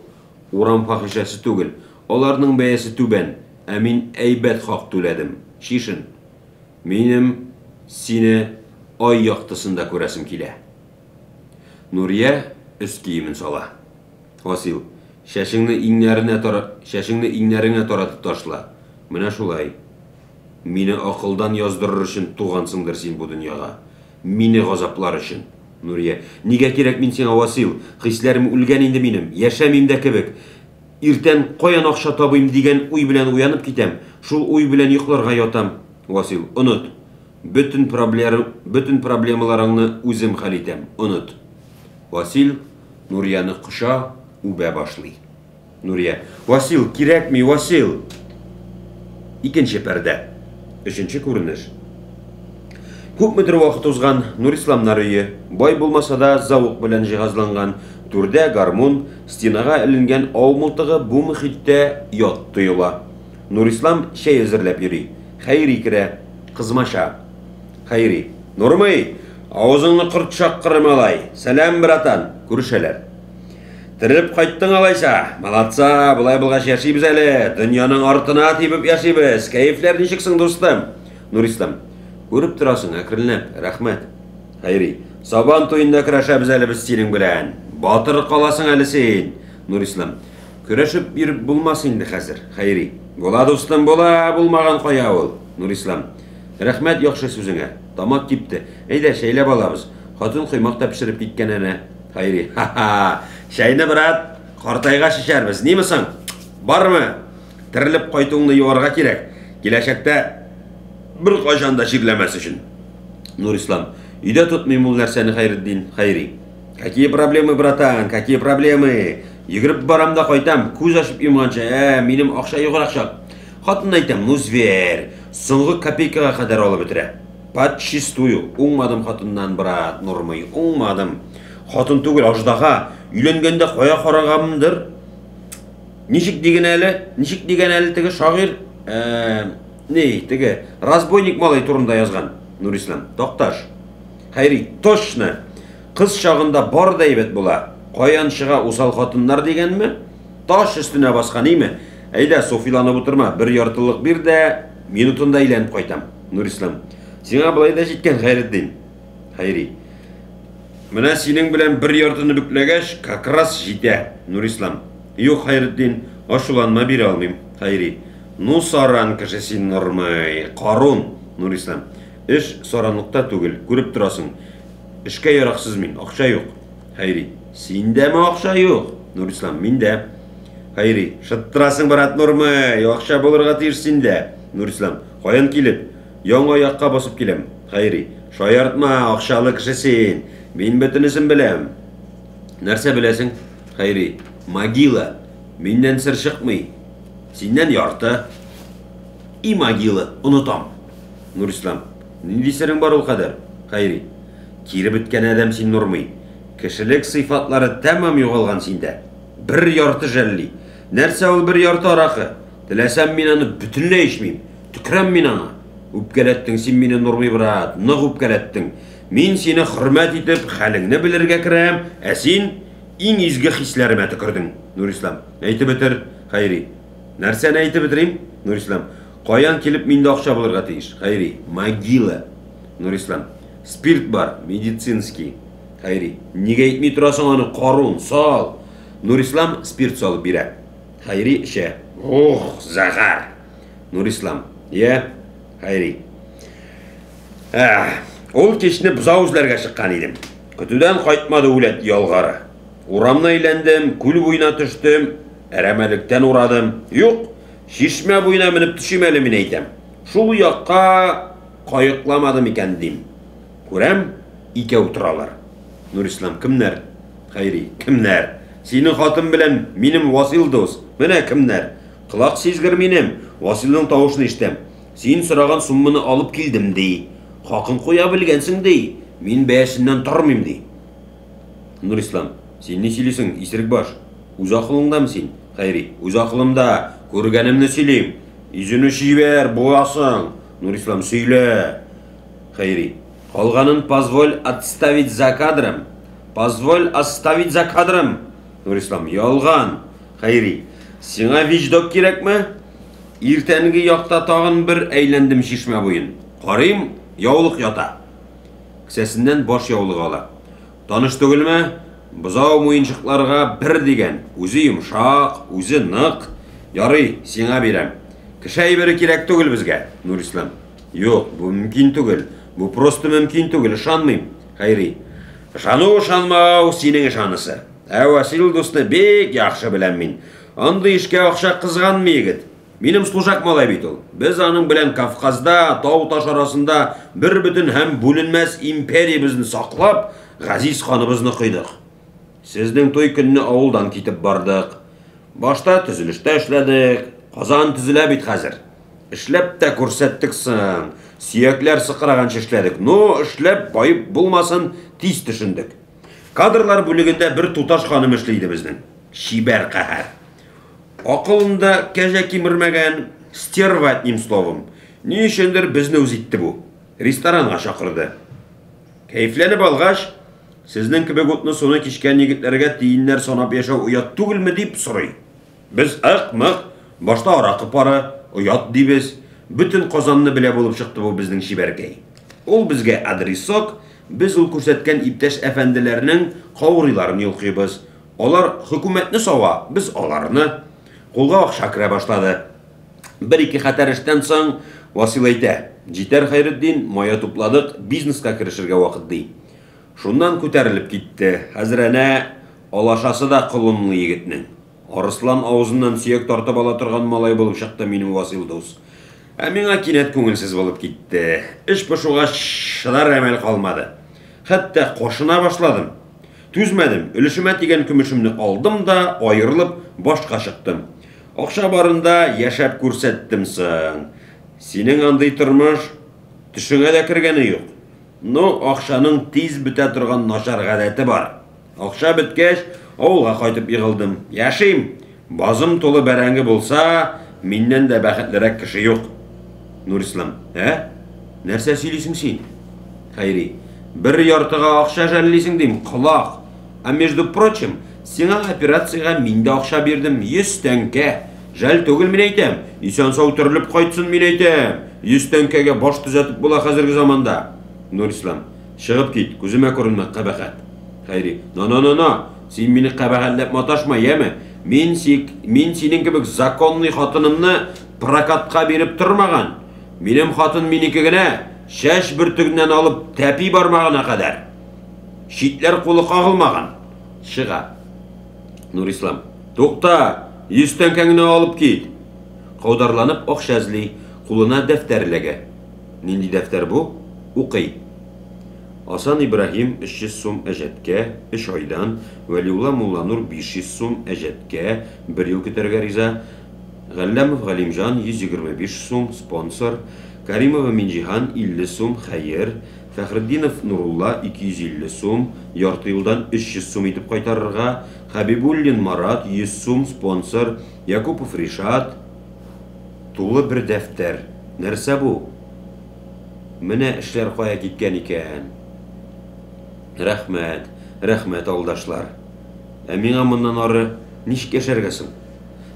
Урам фахишасы түгіл. Олардың бәясы түбән. Мен әйбәт хақ төләдім. Шишін. Менім сені ай яқтысында көрәсім келе. Нурия үз киімін сала. Васил. Шәшіңні иңнәріңе таратып ташла. Міне шулай. Мені ақылдан яздырыр үшін туғансыңдыр сен бұл дүнияға. Мені ғазаплар үшін. Нурия. Неге керек мен сеңа, Васил? Хисләрім үлген енді менім. Яшәмеймді кебек. Иртен қоян ақша табайым деген уй білән уянып кетем. Шул уй білән йоқларға ятам. Васил. Ұныт. Бүтін проблемаларыңны өзім хәл етем. Ұныт. Васил Нурияны құша үбә башлый. Нурия. Васил, керек ми, Васил? Икенче пәрдә. Үшінші көрініш. Көп мүдір вақыт узған Нурисламнар үйі, бай болмаса да зауық білән жиғазланған, түрде гармон, стенаға ілінген аумылтығы бұл мұхитте ят тұйыла. Нурислам шәй әзірләп йөри. Хайри кірә, қызмаша. Хайри. Нурмай, аузыңны құрт шаққырмалай. Сәлем, братан. Көрішәләр. Тіріліп қайттың алайса. Малатса, бұлай бұлғаш яшайбіз әлі. Дүнияның артына тейбіп яшайбіз. Кәйіфлер нешіксің, достым? Нурислам. Көріп тұрасың, әкірілініп. Рахмет. Хайри. Сабан тойында күрәшәбіз әлі біз сенің білән. Батыр қаласың әлі сен. Нурислам. Күрәшіп беріп болмас енді қазір. Хайри. Бола, достым, бола, болмаған қоя ол. Нурислам. Рахмет яқшы сөзіңе. Тамақ кепті. Әйді, шәйлеп алабыз. Қатын құймақта пішіріп кеткен әне. Хайри. Ха-ха. Шәйні брат, қартайға шешәрбіз. Немісің? Бармы? Тіріліп қайтуыңды юарға керек. Келешекте бір қашанда жерлемес үшін. Нурислам. Үйде тұтмайым ол нәрсені, Хайриддин. Хайри. Какие проблемы, братан? Какие проблемы? Егіріп барамда қайтам. Көз ашып емғанша. Менің ақша юғыр ақша. Қатын айтам, ну звер. Соңғы копейкаға қадар алып өтірі. Подчистую. Уңмадым хатыннан, брат, Нұрмай, уңмадым. Хатын түгел аждаға, үйленгенде қоя қарағамдыр. Нишік деген әлі тігі шағир, тігі разбойник малай турында yazған, Нұрислам. Тоқташ. Хайри, точно. Қыз шағында бар дайбет бұла. Қоян шыға усал хатыннар деген ме? Таш үстіне басқан ейме? Әйда, Софиланып отырма, бір яртылық бір де минутында айленіп қойтам, Нұрислам. Сеңа бұлай да жеткен Хайреддин. Хайри. Мына сенің білен бір яртыны бүклегеш, как раз жете, Нұрислам. Yok Хайреддин, ашуланма бере алмайым, Хайри. Ну саран кішесін Нұрмай, қарун, Нұрислам. Іш саранлықта түгіл, көріп тұрасың. Ішке ярақсыз мен, ақша yok. Хайри. Сенде ме ақша yok, Нұрислам, менде. Хайри. Шыттырасың барат Нұрмай, ақша болырға тиір сенде, Нұрислам. Қоян келіп, яң аяққа басып келем. Хайри. Шайартма, ақшалы кішесін. Мен бітінісін білем. Нәрсе білесің? Хайри. Могила. Менден сыр шықмай. Сенен ярты. И могила. Ұнытам. Нұрислам. Не дейсерің бар ол қадар? Хайри. Кері біткен әдәм сен Нұрмай. Кішілік сыйфатлары тәмам жоғалған сенде. Бір ярты жәлі. Нәрсе ол бір ярты арақы. Тіләсәм мен аны бүтінлей ішмейм. Түкірем мен аны. Үпкелеттің сен мені Нұрмай брат. Нұқ үпкелеттің. Мен сені құрмет етіп, хәліңні білірге кірем. Әсен ең изгі хисләріме түкірдің. Нұрислам. Әйтіп бітір. Хайри. Нәрсені әйтіп бітірейм? Нұрислам. Қоян келіп менде ақша болырға тиіш. Хайри. Могила. Нұрислам. Спирт бар. Медицинский. Хайри. Неге етмей тұрасың аны қаруын, сал. Нұрислам спирт салып бере. Хайри іше. Ох, зағар. Нұрислам. Хайри. Ол кешіне бұзаузларға шыққан едім. Күтуден қайтмады өлет ялғары. Урамна үйлендім, күл бойына түштім, әрәмәліктен ұрадым. Юқ, шешме бойына мініп түшемелі мен айтам. Шул яққа қайықламадым екен дейм. Көрем, икеу тұралар. Нұрислам, кімнер? Хайри, кімнер? Сенің хатын білем, менім Васил дос. Міне кімнер? Қылақ сезгір менім, Василдің тауышын ештем. Сен сұраған сұммыны алып келдім дей. Хақын қоя білгенсің дей. Мен бәсіннен тұрмайым дей. Нұрислам, сен не сөйлесің, есірік баш? Өз ақылыңдам сен? Хайри, өз ақылымда, көргенімді сөйлейм. Изіні шибер, боясың. Нұрислам, сөйле. Хайри, қалғанын позволь отставить за кадром. Позволь оставить за кадром. Нұрислам, ялған. Хайри, сеңа виждок керек ме? Ертеңгі яқта тағын бір әйлендім шешме бойын. Қарайым, яулық ята. Кісесінден баш яулық ала. Таныш түгіл ме? Бұзау мойыншықларға бір деген. Өзі ұмшақ, өзі нық. Ярый, сеңа берем. Кішай бірі керек түгіл бізге. Нұрислам. Йоқ, бұл мүмкін түгіл. Бұл просто мүмкін түгіл, шанмайм. Хайри. Шану шанмау сенің шанысы. Васил досты бек яқшы білем мен. Анды ішке ақша қызған мегіт. Менің служак малай бит ол. Біз аның білен Кавказда, тау таш арасында бір бүтін һәм бөлінмәс империя біздің сақлап, ғазиз қаныбызны қойдық. Сіздің той күнні ауылдан кетіп бардық. Башта түзілішті эшләдік. Қазан түзілә бит қазір. Эшләп тә көрсәттіксің. Сүйеклер сықыраған эшләдік. Но эшләп байып болмасын тиз түшіндік. Кадрлар бөлігінде бір туташ ханым эшлейді біздің. Шибәр қәһәр. Ақылында кәжә кимірмәгән, стерва этним словом. Ни өчендер безне үзитте бу. Ресторанга шақырды. Кәйфләнеп алғаш, сезнең кебек утны соны кичкән егетләргә тиеннәр санап яшәү уят түгелме дип сорый. Без ак-мак, башта аракы пары, уят дибез. Бүтін Казанны белә булып чыкты бу безнең шибәркәй. Ул безгә адресок, biz ул күрсәткән иптәш әфәнделәрнең каурыйларын йолкыйбыз. Алар хөкүмәтне сава, без аларны. Қолға ақша кірә башлады. Бір-ике хәтәр эштән соң Васил әйтә: "Җитәр Хайреддин, мая тупладык, бизнеска керешергә вакыт" ди. Шуннан күтәрелеп китте. Хәзрәнә алашасы да кылымлы егетнең. Арыслан авызыннан сөяк тартып ала торган малай булып чыкты минем Васил дус. Ә миңа кинәт күңелсез булып китте. Эш пошуга шылар әмәл калмады. Хәтта кошына башладым. Түзмәдем. Өлешемә тигән көмешемне алдым да айырылып башка чыктым. Акча барында яшәп күрсәттем соң. Синең андый тормыш Төшіңә дә кергәне юк. Ну, акчаның тиз бетә торган начар гадәте бар. Акча беткәч, авылга кайтып егылдым. Яшим. Базым толы бәрәңге булса, миннән дә бәхетлерәк кеше юк. Нурислам, нәрсә сөйлисең син? Хайри, bir яртыга акча жәллисең дим, кулак. Между прочим, сиңа операциягә мин дә акча бирдем, 100 тәңкә. Жәл түгел мин әйтәм, исән сау төрелеп кайтсын мин әйтәм. 100 тәңкәгә баш төзәтеп була хәзерге заманда. Нурислам, чыгып кит, күземә күренмә кабахат. Хайри, но, син мине кабахатлап маташма, яме? Мин синең кебек законный хатынымны прокатка биреп тормаган. Минем хатын минеке генә, шәш бөртегеннән алып тәпи бармагына кадәр. Шитләр кулы кагылмаган. Чыга. Нурислам, тукта, 100 тәңкәңне алып кит. Каударланып акча эзли, кулына дәфтәрләгә. Нинди дәфтәр бу? Укый. Асан Ибраһим 300 сум әҗәткә, 3 айдан, Вәлиулла Мулланур 500 сум әҗәткә, 1 ел көтәргә риза, Галләмов Галимҗан 125 сум спонсор, Каримова Минҗиһан 50 сум хәйр, Фәхретдинов Нурулла 250 сум, ярты елдан 300 сум итеп кайтарырга, Хәбибуллин Марат 100 сум спонсор, Якупов Ришат, тулы бер дәфтәр. Нәрсә бу? Менә эшләр кая киткән икән. Рәхмәт алдашлар. Миңа моннан ары ничек яшәргә соң?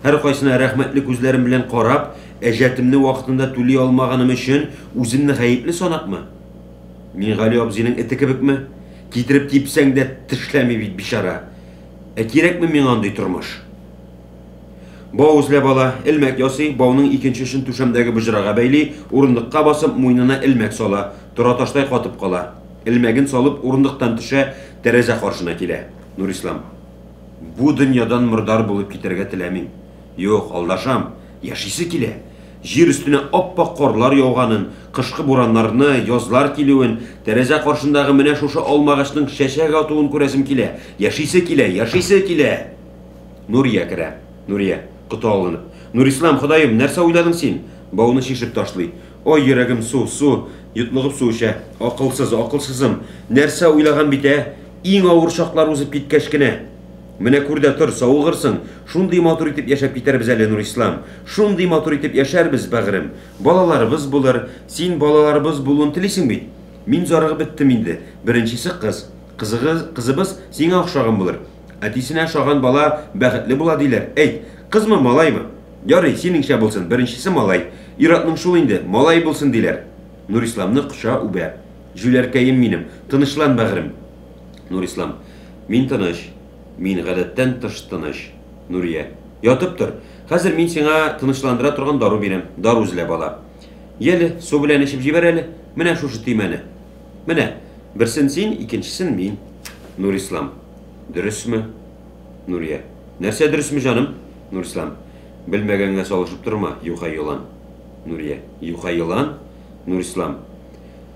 Һәр кайсына рәхмәтле күзләрем белән карап, әҗәтемне вакытында түли алмаганым өчен үземне гаепле санапмы? Мин Гали абзыйның эте кебекме? Китереп типсәң дә тешләми бит бичара. Кирәкме миңа андый тормыш? Бау эзләп ала, элмәк ясый, бауның икенче эшен түшәмдәге бөҗрәгә бәйли, урындыкка басып муйнына элмәк сала, тораташтай катып кала. Элмәген салып урындыктан төшә, тәрәзә каршына килә. Нурислам, бу дөньядан мурдар булып китәргә теләмим. Юк, алдашам, яшисе килә. Җир үстенә аппак карлар яуганын, кышкы бураннарны, язлар килүен, тәрәзә каршындагы менә шушы алмагачның чәчәк атуын күрәсем килә. Яшисе килә. Нурия керә. Нурия, кыталынып. Нурислам, Ходаем, нәрсә уйладың син? Бауны шишеп ташлый. Ой, йөрәгем су, йотлыгып су эчә. Акылсызым. Нәрсә уйлаган бит, Иң авыр шаклар узып киткәч кенә. Менә күр дә тор, сауыгырсың. Шундый матур итеп яшәп китәрбез әле, Нурислам. Шундый матур итеп яшәрбез, бәгърем. Балаларыбыз булыр. Син балаларыбыз булуын телисең бит. Мин зарыгып беттем инде. Беренчесе кыз. Кызыбыз сиңа охшаган булыр. Әтисенә охшаган бала бәхетле була диләр. Әйт, кызмы, малаймы? Ярый, синеңчә булсын. Беренчесе малай. Иратның шул инде, малай булсын диләр. Нурисламны кыша үбә. Жүләркәем минем, тынычлан, бәгърем. Нурислам, мин тыныч. Мин гадәттән тыш тыныч. Нурия, ятып тор. Хәзер мин сиңа тынычландыра торган дару бирәм. Дару эзләп ала. Яле, су белән эчеп җибәр әле. Менә шушы тимәне. Менә, берсен син, икенчесен мин. Нурислам, дөресме? Нурия, нәрсә дөресме, җаным? Нурислам, белмәгәнгә салышып торма, юха йылан. Нурия, юха йылан? Нурислам,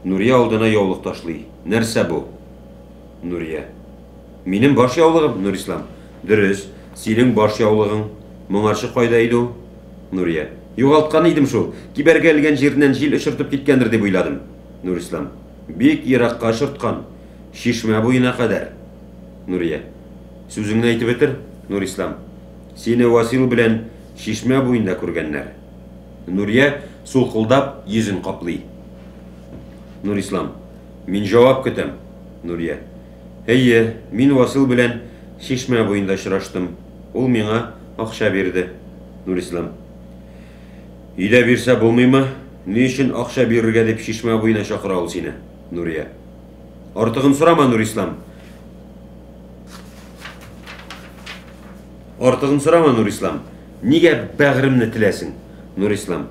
Нурия алдына яулык ташлый. Нәрсә бу? Нурия, минем баш яулыгым, Нурислам. Дөрес, синең баш яулыгың. Моңарчы кайда иде ул? Нурия, югалткан идем шул. Кибәргә элгән җиреннән җил очыртып киткәндер дип уйладым. Нурислам, бик еракка очырткан. Шишмә буена кадәр. Нурия, сүзеңне әйтеп бетер. Нурислам, сине Васил белән Шишмә буенда күргәннәр. Нурия сулкылдап йөзен каплый. Нурислам, мин җавап көтәм. Нурия, әйе, мин Васил белән Шишмә буенда очраштым. Ул миңа акча бирде. Нурислам, өйдә бирсә булмыймы? Ни өчен акча бирергә дип Шишмә буена чакыра ул сине? Нурия, артыгын сорама, Нурислам. Артыгын сорама, Нурислам. Нигә бәгъремне теләсең? Нурислам,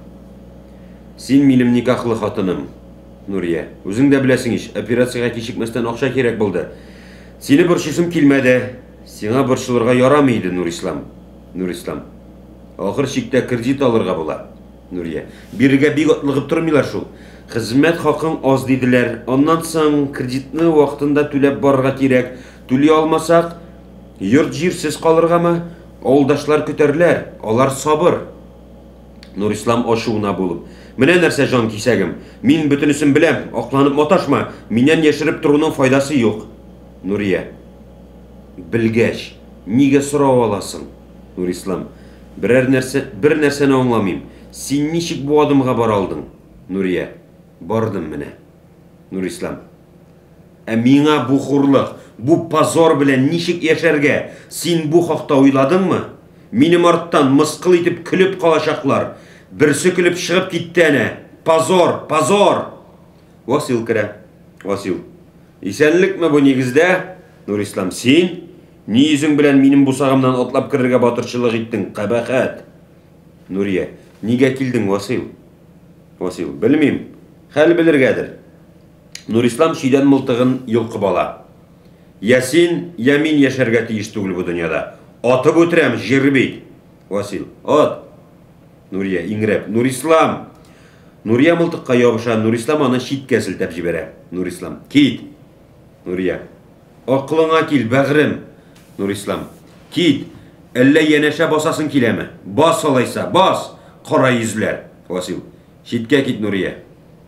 син минем никахлы хатыным. Нурия, үзең дә беләсең ич, операциягә кичекмәстән акча кирәк булды. Сине борчысым килмәде. Сиңа борчылырга ярамый иде, Нурислам. Нурислам, ахыр чиктә кредит алырга була. Нурия, бирергә бик атлыгып тормыйлар шул. Хезмәт хакың аз диделәр. Аннан соң кредитны вакытында түләп барырга кирәк. Түли алмасак, йорт җирсез калыргамы? Авылдашлар көтәрләр, алар сабыр. Нурислам ашуына булып, Менә нәрсә җан кисәгем. Мин бөтенесен беләм, акланып маташма. Миннән яшереп торуның файдасы юк. Нурия. Белгәч, нигә сорау аласың? Нурислам. Бер нәрсәне аңламыйм. Син ничек бу адымга бара алдың? Нурия. Бардым менә. Нурислам. Ә миңа бу хурлык, бу позор белән ничек яшәргә? Син бу хакта уйладыңмы? Минем арттан мыскыл итеп көлеп калачаклар. Берсе көлеп чыгып китте әнә. Позор, позор. Васил керә. Васил. Исәнлекме бу нигездә? Нурислам. Син ни йөзең белән минем бусагымнан атлап керергә батырчылык иттең? Кабахат. Нурия. Нигә килдең, Васил? Васил. Белмим. Хәл белергәдер. Нурислам шидән мылтыгын йолкып ала. Ясин, я мин яшәргә тиеш түгел бу дөньяда. Атып үтерәм, җир бит. Васил. Ат. Нурия иңрәп. Нурислам. Нурия мылтыкка ябыша. Нурислам аны читкә селтәп җибәрә. Нурислам. Кит. Нурия. Акылыңа кил, бәгърем. Нурислам. Кит. Әллә янәшә басасың киләме? Бас алайса, бас. Кара йөзләр. Васил. Читкә кит, Нурия.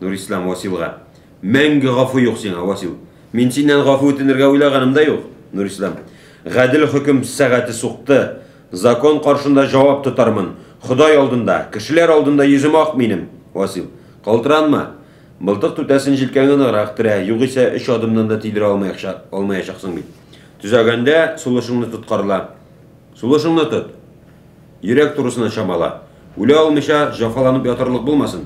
Нурислам Василга. Мәңге гафу юк сиңа, Васил. Мин синнән гафу үтенергә уйлаганым да юк. Нурислам. Гадел хөкем сәгате сукты. Закон каршында җавап тотармын. Ходай алдында, кешеләр алдында йөзем ак минем. Васил. Калтыранма. Мылтык түтәсен җилкәңне ныграк төрә, югыйсә 3 адымнан да тидерә алмаячаксың бит. Түзәгәндә сулышыңны тоткарла. Сулышыңны тот. Йөрәк турысына чамала. Үлә алмыйча җафаланып ятарлык булмасын.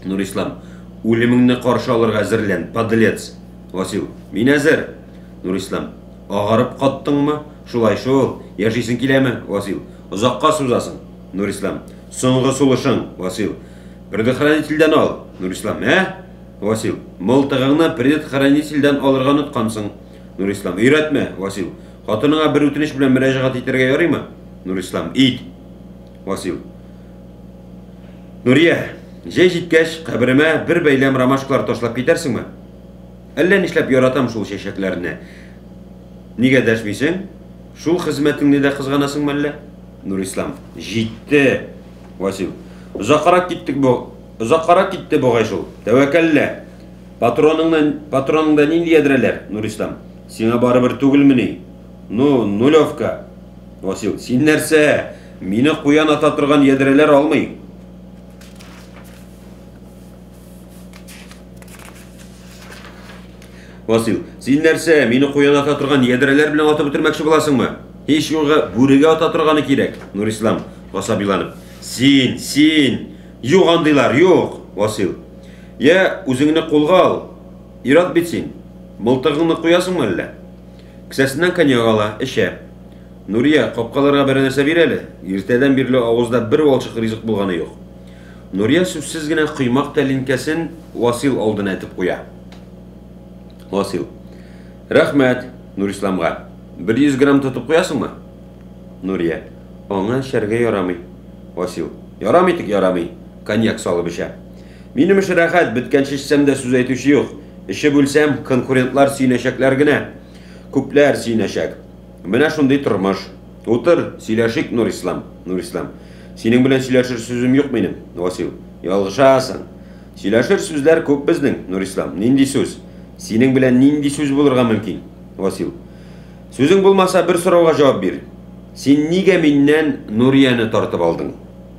Нурислам. Үлемеңне каршы алырга әзерлән, подлец. Васил. Мин әзер. Нурислам. Агарып каттыңмы? Шулай шул. Яшисең киләме? Васил. Узакка сузасың. Нурислам. Соңгы сулышың. Васил. Предохранительдән ал. Нурислам. Васил. Мылтыгыңны предохранительдән алырга оныткансың. Нурислам. Өйрәтмә, Васил. Хатыныңа бер үтенеч белән мөрәҗәгать итәргә ярыймы? Нурислам. Ит. Васил. Нурия. Җәй җиткәч, каберемә бер бәйләм ромашкалар ташлап китәрсеңме? Әллә нишләп яратам шул чәчәкләрне? Нигә дәшмисең? Шул хезмәтеңне дә кызганасыңмы әллә? Нурислам. Җитте. Васил. Узаккарак китте бугай шул. Тәвәккәллә. Патроныңда нинди ядрәләр? Нурислам. Сиңа барыбер түгелмени? Нулевка. Васил. Син нәрсә? Мине куян ата торган ядрәләр алмый. Васил. Син нәрсә? Мине куян ата торган ядрәләр белән атып бетермәкче буласыңмы? Һич югы бүрегә ата торганы кирәк. Нурислам. Гасабиланып. Син. Юк андыйлар, юк. Васил. Я үзеңне кулга ал. Ират бит син. Мылтыгыңны куясыңмы әллә? Кесәсеннән коньяк ала, эчә. Нурия, капкаларга бер нәрсә бир әле. Иртәдән бирле авызда бер валчык ризык булганы юк. Нурия сүзсез генә кыймак тәлинкәсен Васил алдына әтеп куя. Васил. Рәхмәт Нурисламга. 100 грамм тотып куясыңмы? Нурия. Аңа шәргә ярамый. Васил. Ярамый тик ярамый. Коньяк салып эчә. Минем эш рәхәт, биткәнче эчсәм дә сүз әйтүче юк. Эше бүлсәм, конкурентлар сөйләшәкләр генә. Күпләр сөйләшәк. Менә шундый тормыш. Утыр, сөйләшик, Нурислам. Нурислам. Синең белән сөйләшер сүзем юк минем. Васил. Ялгышасың. Сөйләшер сүзләр күп безнең, Нурислам. Нинди сүз? Синең белән нинди сүз булырга мөмкин? Васил. Сүзең булмаса бер сорауга җавап бир. Син нигә миннән Нурияны тартып алдың?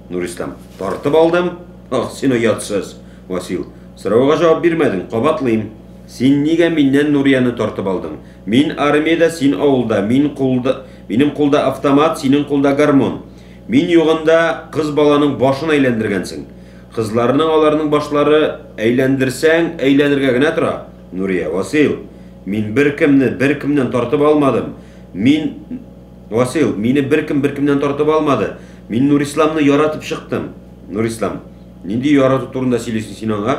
Нурислам. Тартып алдым? Ах, син оятсыз. Васил. Сорауга җавап бирмәдең, кабатлыйм. Син нигә миннән Нурияны тартып алдың? Мин армиядә, син авылда, минем кулда автомат, синең кулда гармон. Мин югында кыз баланың башын әйләндергәнсең. Кызларның аларның башлары әйләндерсәң, әйләнергә генә тора. Нурия. Васил. Мин беркемнән тартып алмадым. Васил, мине беркемнән тартып алмады. Мин Нурисламны яратып чыктым. Нурислам. Нинди ярату турында сөйлисең син аңа?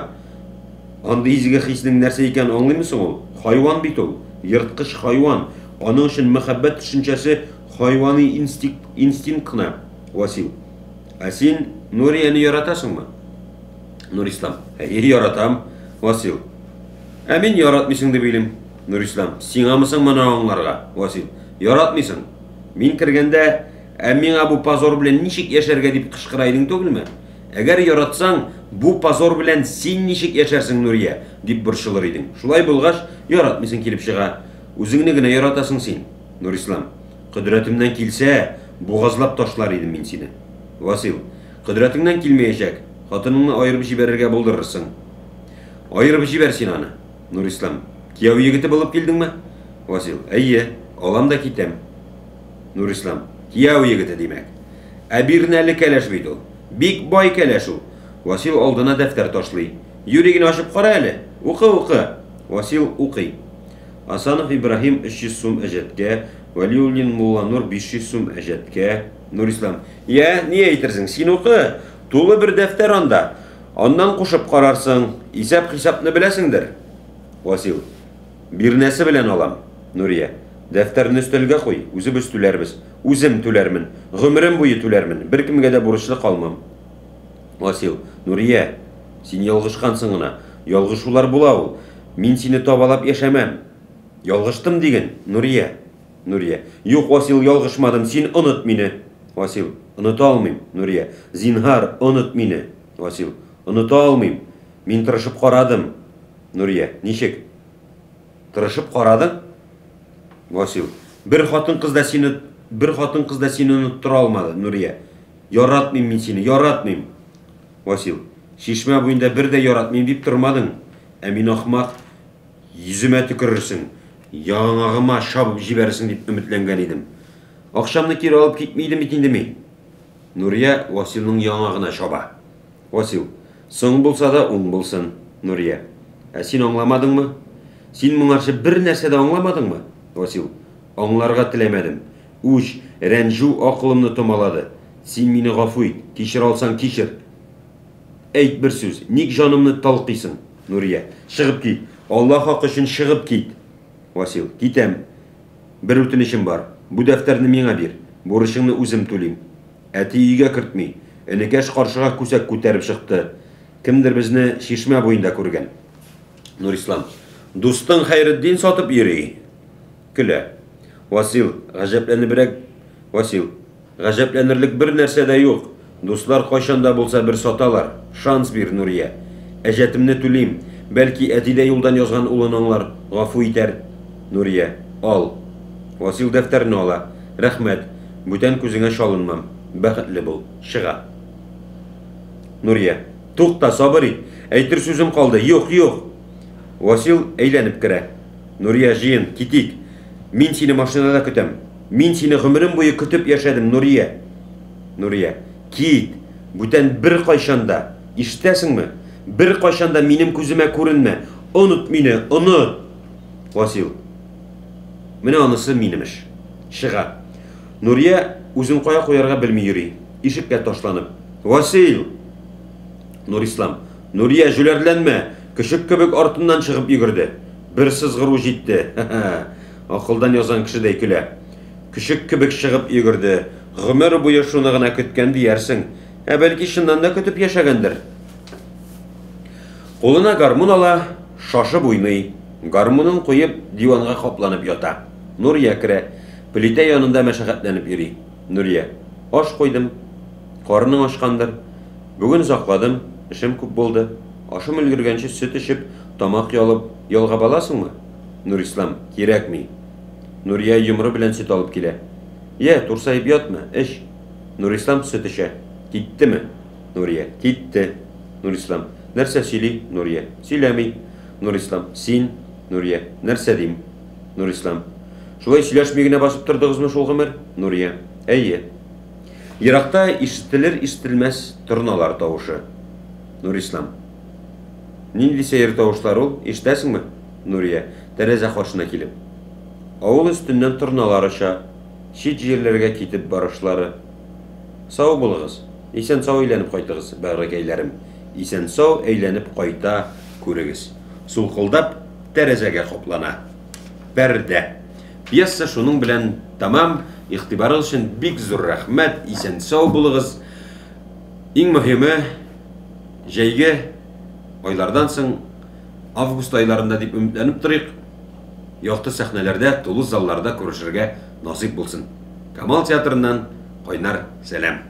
Андый изге хиснең нәрсә икән аңлыймысың ул? Хайван бит ул. Йырткыч хайван. Аның өчен мәхәббәт төшенчәсе хайвани инстинкт кына. Васил. Ә син Нурияны яратасыңмы? Нурислам. Яратам. Васил. Ә мин яратмыйсың дип уйлыйм. Нурислам. Сиңамысың моны аңларга? Васил. Яратмыйсың. Мин кергәндә, ә миңа бу позор белән ничек яшәргә дип кычкыра идең түгелме? Әгәр яратсаң, бу позор белән син ничек яшәрсең, Нурия, дип борчылыр идең. Шулай булгач, яратмыйсың килеп чыга. Үзеңне генә яратасың син, Нурислам. Кодрәтемнән килсә, бугазлап ташлар идем мин сине. Васил, кодрәтеңнән килмәячәк. Хатыныңны аерып җибәрергә булдырырсың. Аерып җибәр син аны. Нурислам, кияү егете булып килдеңме? Васил, әйе, алам да китәм. Нурислам, кияү егете димәк. Ә бирнәле кәләш бит ул. Бик бай кәләш ул. Васил алдына дәфтәр ташлый. Юригин ачып кара әле. Укы. Васил укый. Асанов Ибрахим 300 сум әҗәткә, Валиуллин Мулланур 500 сум әҗәткә. Нурислам, я, ни әйтерсең, син укы. Тулы бер дәфтәр анда. Аннан кушып карарсың. Исәп-хисапны беләсеңдер. Васил, бирнәсе белән алам. Нурия, дәфтәрне өстәлгә куй. Үзебез түләрбез. Үзем түләрмен. Гомерем буе түләрмен. Бер кемгә дә бурычлы калмам. Васил, Нурия, син ялгышкансың гына. Ялгышулар була ул. Мин сине табалап яшәмәм. Ялгыштым диген, Нурия. Нурия, юк, Васил, ялгышмадым. Син оныт мине. Васил, оныта алмыйм. Нурия, зинһар, оныт мине. Васил, оныта алмыйм. Мин тырышып карадым. Нурия, ничек? Тырышып карадың? Васил, бер хатын кыз да сине оныттыра алмады, Нурия. Яратмыйм мин сине, яратмыйм. Васил, шишмә буенда бер дә яратмыйм дип тормадың. Ә мин ахмак, йөземә төкерерсең, яңагыма шабып җибәрсең дип өметләнгән идем. Акчамны кире алып китмәйдем бит инде мин. Нурия Василның яңагына шаба. Васил, соң булса да уң булсын, Нурия. Ә син аңламадыңмы? Син моңарчы бер нәрсә дә аңламадыңмы? Васил, аңларга теләмәдем. Үч, рәнҗү акылымны томалады. Син мине гафу ит, кичер алсаң кичер. Әйт бер сүз, ник җанымны талкыйсың? Нурия, чыгып кит. Аллаһ хакы өчен чыгып кит. Васил, китәм. Бер үтенечем бар. Бу дәфтәрне миңа бир. Бурычыңны үзем түлим. Әти өйгә кертми. Энекәш каршыга күсәк күтәреп чыкты. Кемдер безне шишмә буенда күргән. Нурислам, дустың Хәйретдин сатып йөри. Көлә. Васил, гаҗәпләнерлек бер нәрсә дә юк. Дуслар кайчанда булса бер саталар. Шанс бир, Нурия. Әҗәтемне түлим. Бәлки әтидә юлдан язган улын аңлар, гафу итәр. Нурия, ал. Васил дәфтәрне ала. Рәхмәт. Бүтән күзеңә шалынмам. Бәхетле бул. Чыга. Нурия, тукта, сабыр ит. Әйтер сүзем калды. Юк. Васил әйләнеп керә. Нурия, җыен, китик. Мин сине машинада көтәм. Мин сине гомерем буе көтеп яшәдем, Нурия. Нурия, кит. Бүтән бер кайчанда, ишетәсеңме? Бер кайчанда минем күземә күренмә. Оныт мине, оныт. Васил, менә анысы минем эш. Чыга. Нурия үзен кая куярга белми йөри. Ишеккә ташланып. Васил! Нурислам, Нурия, җүләрләнмә. Кешек кебек артыннан чыгып йөгерде. Бер сызгыру җитте. Акылдан язган кешедәй көлә. Кешек кебек чыгып йөгерде. Гомер буе шуны гына көткән диярсең. Ә бәлки чыннан да көтеп яшәгәндер. Кулына гармун ала, шашып уйный. Гармунын куеп, диванга капланып ята. Нурия керә. Плита янында мәшәкатьләнеп йөри. Нурия, аш куйдым. Карының ашкандыр. Бүген сакладым, эшем күп булды. Ашым өлгергәнче сөт ичеп, тамак ялып, ялга баласыңмы? Нурислам, кирәкми. Нурия йомры белән сөт алып килә. Я, турсайып ятма, эш. Нурислам сөт ичә. Киттеме? Нурия, китте. Нурислам, нәрсә сөйли? Нурия, сөйләми. Нурислам, син? Нурия, нәрсә дим? Нурислам, шулай сөйләшми генә басып тордыгызмы шул гомер? Нурия, әйе. Еракта ишетелер-ишетелмәс торналар тавышы. Нурислам, нинди сәер тавышлар ул? Ишетәсеңме? Нурия, тәрәзә каршына килеп. Авыл өстеннән торналар аша, чит җирләргә китеп барышлары. Сау булыгыз. Исән сау әйләнеп кайтыгыз, бәгърәкәйләрем. Исән сау әйләнеп кайта күрегез. Сулкылдап тәрәзәгә каплана. Пәрдә. Пьеса шуның белән тамам. Игътибарыгыз өчен бик зур рәхмәт. Исән сау булыгыз. Иң мөһиме, җәйге айлардан соң август айларында дип өметләнеп торыйк. Якты сәхнәләрдә, тулы залларда күрешергә насыйп булсын. Камал театрыннан кайнар сәлам.